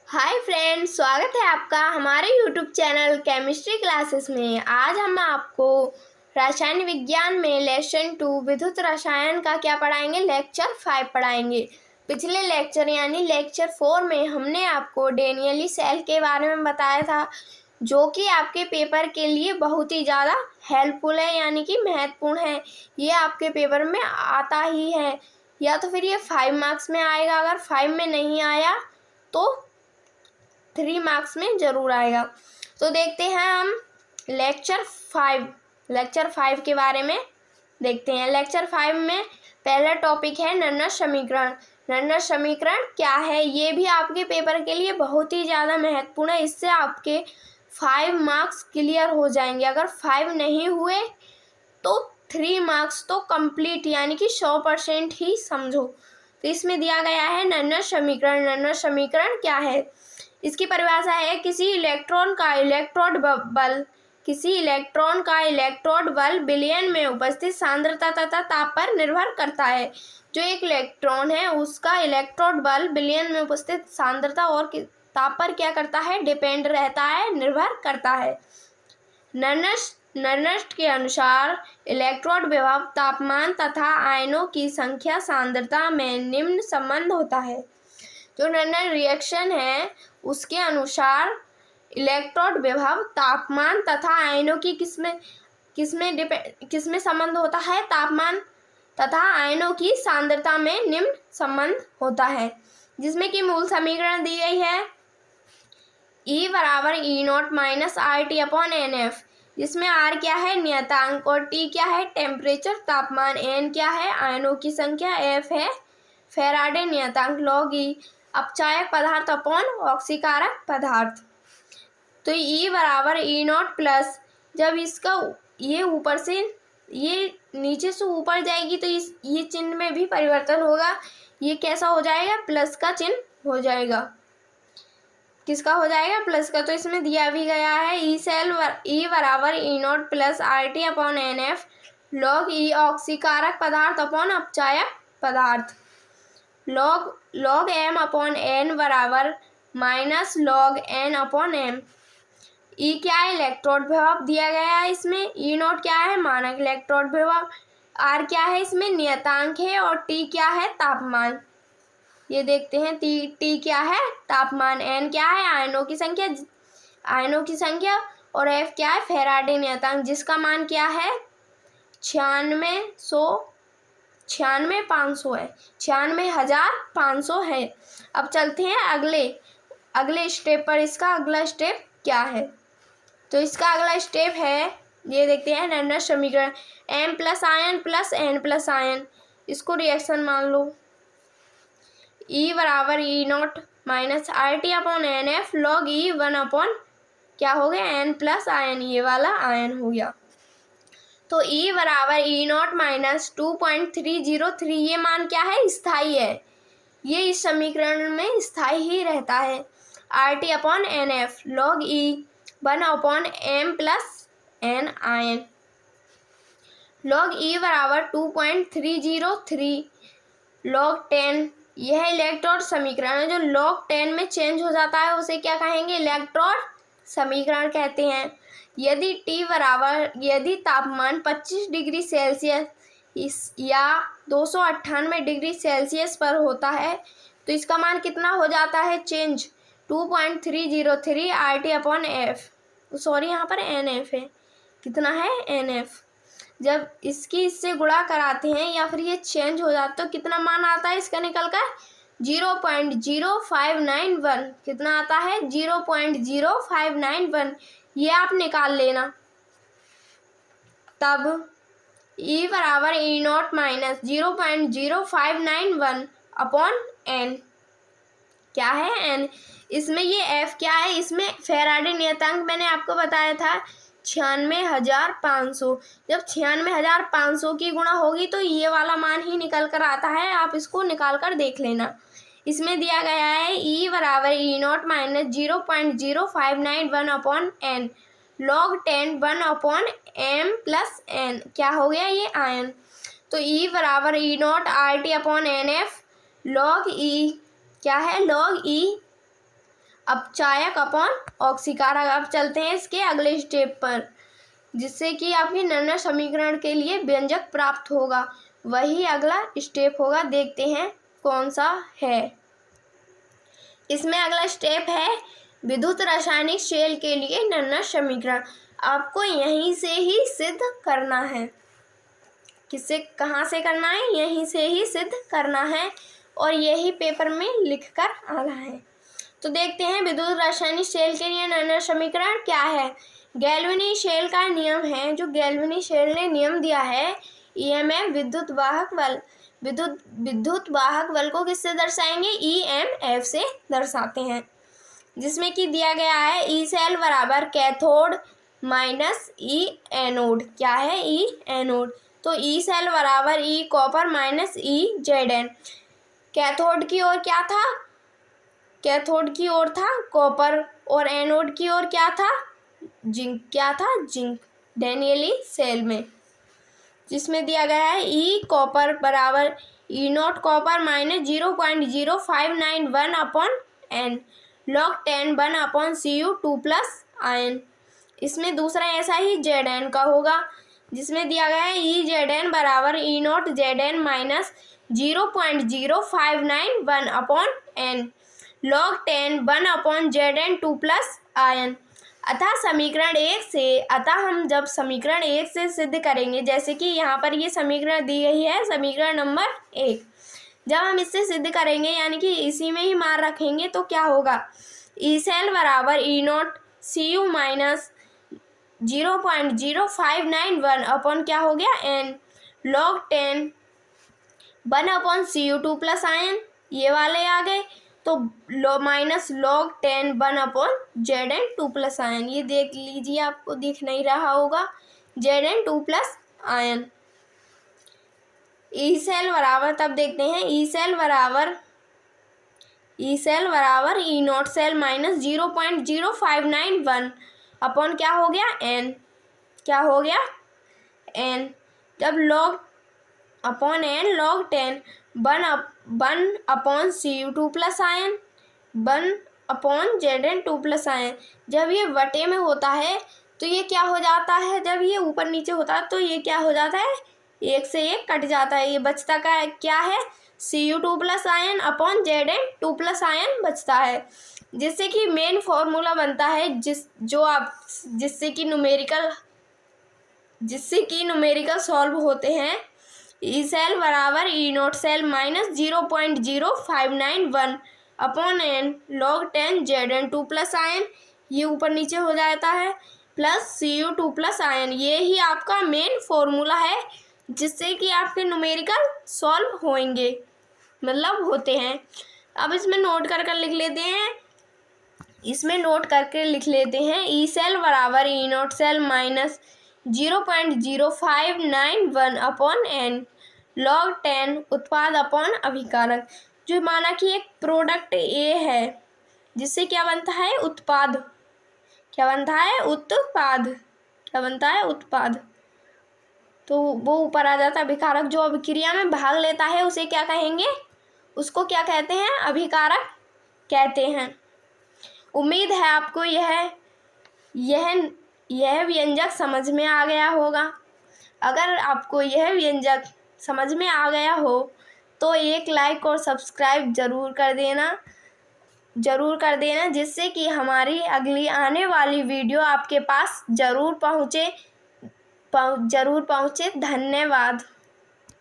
Hi friends, स्वागत है आपका हमारे यूट्यूब चैनल केमिस्ट्री क्लासेस में। आज हम आपको रसायन विज्ञान में लेसन 2 विद्युत रसायन का क्या पढ़ाएंगे, लेक्चर 5 पढ़ाएंगे। पिछले लेक्चर यानी लेक्चर 4 में हमने आपको डेनियली सेल के बारे में बताया था, जो कि आपके पेपर के लिए बहुत ही ज़्यादा हेल्पफुल है, यानी कि महत्वपूर्ण है। ये आपके पेपर में आता ही है, या तो फिर ये 5 मार्क्स में आएगा। अगर 5 में नहीं आया तो 3 मार्क्स में ज़रूर आएगा। तो देखते हैं हम लेक्चर 5 के बारे में देखते हैं। लेक्चर 5 में पहला टॉपिक है नन्नर समीकरण। नन्नर समीकरण क्या है, ये भी आपके पेपर के लिए बहुत ही ज़्यादा महत्वपूर्ण है। इससे आपके 5 मार्क्स क्लियर हो जाएंगे। अगर 5 नहीं हुए तो 3 मार्क्स तो कंप्लीट, यानी कि 100% ही समझो। तो इसमें दिया गया है नन्नर समीकरण। नन्नर समीकरण क्या है, इसकी परिभाषा है किसी इलेक्ट्रॉन का इलेक्ट्रोड बल विलयन में उपस्थित सांद्रता तथा ताप पर निर्भर करता है। जो एक इलेक्ट्रॉन है उसका इलेक्ट्रोड बल विलयन में उपस्थित सांद्रता और ताप पर क्या करता है, डिपेंड रहता है, निर्भर करता है। नर्नस्ट के अनुसार इलेक्ट्रोड विभव तापमान तथा आयनों की संख्या सांद्रता में निम्न संबंध होता है। जो नर्नर रिएक्शन है उसके अनुसार इलेक्ट्रोड विभव तापमान तथा आयनों की किसमें संबंध होता है, तापमान तथा आयनों की सांद्रता में निम्न संबंध होता है। जिसमें कि मूल समीकरण दी गई है E बराबर E0 minus RT upon NF, जिसमें R क्या है, नियतांक, और T क्या है, टेम्परेचर तापमान, N क्या है, आयनों की संख्या, F है फैराडे नियतांक, लॉग E अपचायक पदार्थ अपॉन ऑक्सीकारक पदार्थ। तो E बराबर E0 प्लस, जब इसका ये ऊपर से ये नीचे से ऊपर जाएगी तो ये चिन्ह में भी परिवर्तन होगा। ये कैसा हो जाएगा, प्लस का चिन्ह हो जाएगा। किसका हो जाएगा, प्लस का। तो इसमें दिया भी गया है E बराबर E0 plus RT upon NF log E ऑक्सीकारक पदार्थ अपॉन अपचायक पदार्थ। लॉग M अपॉन N बराबर minus log N upon M। E क्या है, इलेक्ट्रोड विभव दिया गया है इसमें। E0 क्या है, मानक इलेक्ट्रोड विभव। R क्या है, इसमें नियतांक है, और T क्या है, तापमान। ये देखते हैं T क्या है, तापमान। N क्या है, आयनों की संख्या, और F क्या है, फैराडे नियतांक, जिसका मान क्या है, 96,500 है, 96,500 है। अब चलते हैं अगले स्टेप पर। इसका अगला स्टेप क्या है, तो इसका अगला स्टेप है, ये देखते हैं नन्नर समीकरण। M plus ion plus N plus ion, इसको रिएक्शन मान लो। E बराबर E0 minus RT upon NF log E 1 upon क्या हो गया, N प्लस आयन, ये वाला आयन हो गया। तो E बराबर E0 माइनस 2.303, ये मान क्या है, स्थाई है। ये इस समीकरण में स्थाई ही रहता है। RT upon NF log E 1 upon M plus N ion. Log E बराबर 2.303 लॉग 10, यह इलेक्ट्रोड समीकरण है। जो लॉग 10 में चेंज हो जाता है उसे क्या कहेंगे, इलेक्ट्रोड समीकरण कहते हैं। यदि तापमान 25 डिग्री सेल्सियस या 298 डिग्री सेल्सियस पर होता है तो इसका मान कितना हो जाता है, change 2.303 RT upon F, sorry यहाँ पर NF है, कितना है, NF। जब इससे गुणा कराते हैं या फिर ये चेंज हो जाता तो कितना मान आता है इसका निकल कर, 0.0591, कितना आता है, 0.0591, ये आप निकाल लेना। तब E बराबर E0 माइनस 0.0591 अपॉन N, क्या है, N। इसमें ये F क्या है, इसमें फैराडे नियतांक मैंने आपको बताया था 96,500। जब 96,500 की गुणा होगी तो ये वाला मान ही निकल कर आता है, आप इसको निकाल कर देख लेना। इसमें दिया गया है E बराबर E0 minus 0.0591 upon N log 10 1 upon M plus N, क्या हो गया, ये आयन। तो E बराबर E0 RT upon NF log E क्या है, लॉग E अपचायक अपॉन ऑक्सीकारक। अब चलते हैं इसके अगले स्टेप पर, जिससे कि आपके निर्णय समीकरण के लिए व्यंजक प्राप्त होगा। वही अगला स्टेप होगा, देखते हैं कौन सा है। इसमें अगला स्टेप है विद्युत रासायनिक शेल के लिए निर्णय समीकरण। आपको यहीं से ही सिद्ध करना है। किससे, कहाँ से करना है? यहीं से ही सिद्ध करना है और यही पेपर में लिखकर आना है। तो देखते हैं विद्युत रासायनिक शेल के लिए निर्णय समीकरण क्या है। गैल्वेनी शेल का नियम है, जो गैल्वेनी शेल ने नियम दिया है, ईएमएफ विद्युत वाहक बल। विद्युत वाहक बल को किससे दर्शाएंगे? ईएमएफ से दर्शाते हैं, जिसमें कि दिया गया है ई सेल बराबर कैथोड माइनस ई एनोड। क्या है? E anode. तो ई सेल बराबर E copper minus E Z. Cathode की ओर क्या था? कैथोड की ओर था कॉपर, और एनोड की ओर क्या था? जिंक। क्या था? जिंक। डैनियली सेल में, जिसमें दिया गया है ई कॉपर बराबर E nought copper minus 0.0591 upon n log 10 1 upon Cu 2+ ion. इसमें दूसरा ऐसा ही Zn का होगा, जिसमें दिया गया है ई Zn बराबर E nought Zn minus 0.0591 upon n log 10 1 upon Zn 2+ ion. अतः हम जब समीकरण 1 से सिद्ध करेंगे, जैसे कि यहाँ पर ये समीकरण दी गई है, समीकरण नंबर 1, जब हम इससे सिद्ध करेंगे यानी कि इसी में ही मार रखेंगे, तो क्या होगा? ई सेल बराबर E naught Cu minus 0.0591 upon क्या हो गया? N log 10 1 upon Cu 2+ ion. ये वाले आ गए, तो minus log 10 1 upon Zn 2+ ion. ये देख लीजिए, आपको दिख नहीं रहा होगा, Zn 2+ आयन। ई सेल बराबर, तब देखते हैं, ई सेल बराबर E not cell minus 0.0591 upon क्या हो गया? एन। क्या हो गया? एन। जब log upon n log 10 1 upon Cu 2+ ion 1 upon Zn 2+ ion. जब ये बटे में होता है तो ये क्या हो जाता है? जब ये ऊपर नीचे होता है तो ये क्या हो जाता है? एक से एक कट जाता है। ये बचता का क्या है? Cu 2+ ion upon Zn 2+ ion बचता है, जिससे कि मेन फॉर्मूला बनता है, जिससे कि न्यूमेरिकल सॉल्व होते हैं। ई सेल बराबर E not cell minus 0.0591 upon n log 10 Zn 2+ ion, ये ऊपर नीचे हो जाता है, प्लस Cu 2+ आयन। ये ही आपका मेन फॉर्मूला है, जिससे कि आपके न्यूमेरिकल सॉल्व होंगे, मतलब होते हैं। अब इसमें नोट कर लिख लेते हैं। ई सेल बराबर E not cell minus 0.0591 upon n log 10 उत्पाद अपॉन अभिकारक। जो माना कि एक प्रोडक्ट ए है, जिससे क्या बनता है? उत्पाद। क्या बनता है? उत्पाद। तो वो ऊपर आ जाता है अभिकारक। जो अभिक्रिया में भाग लेता है उसे क्या कहेंगे? उसको क्या कहते हैं? अभिकारक कहते हैं। उम्मीद है आपको यह व्यंजक समझ में आ गया होगा। अगर आपको यह व्यंजक समझ में आ गया हो तो एक लाइक और सब्सक्राइब ज़रूर कर देना, जिससे कि हमारी अगली आने वाली वीडियो आपके पास ज़रूर पहुँचे। धन्यवाद।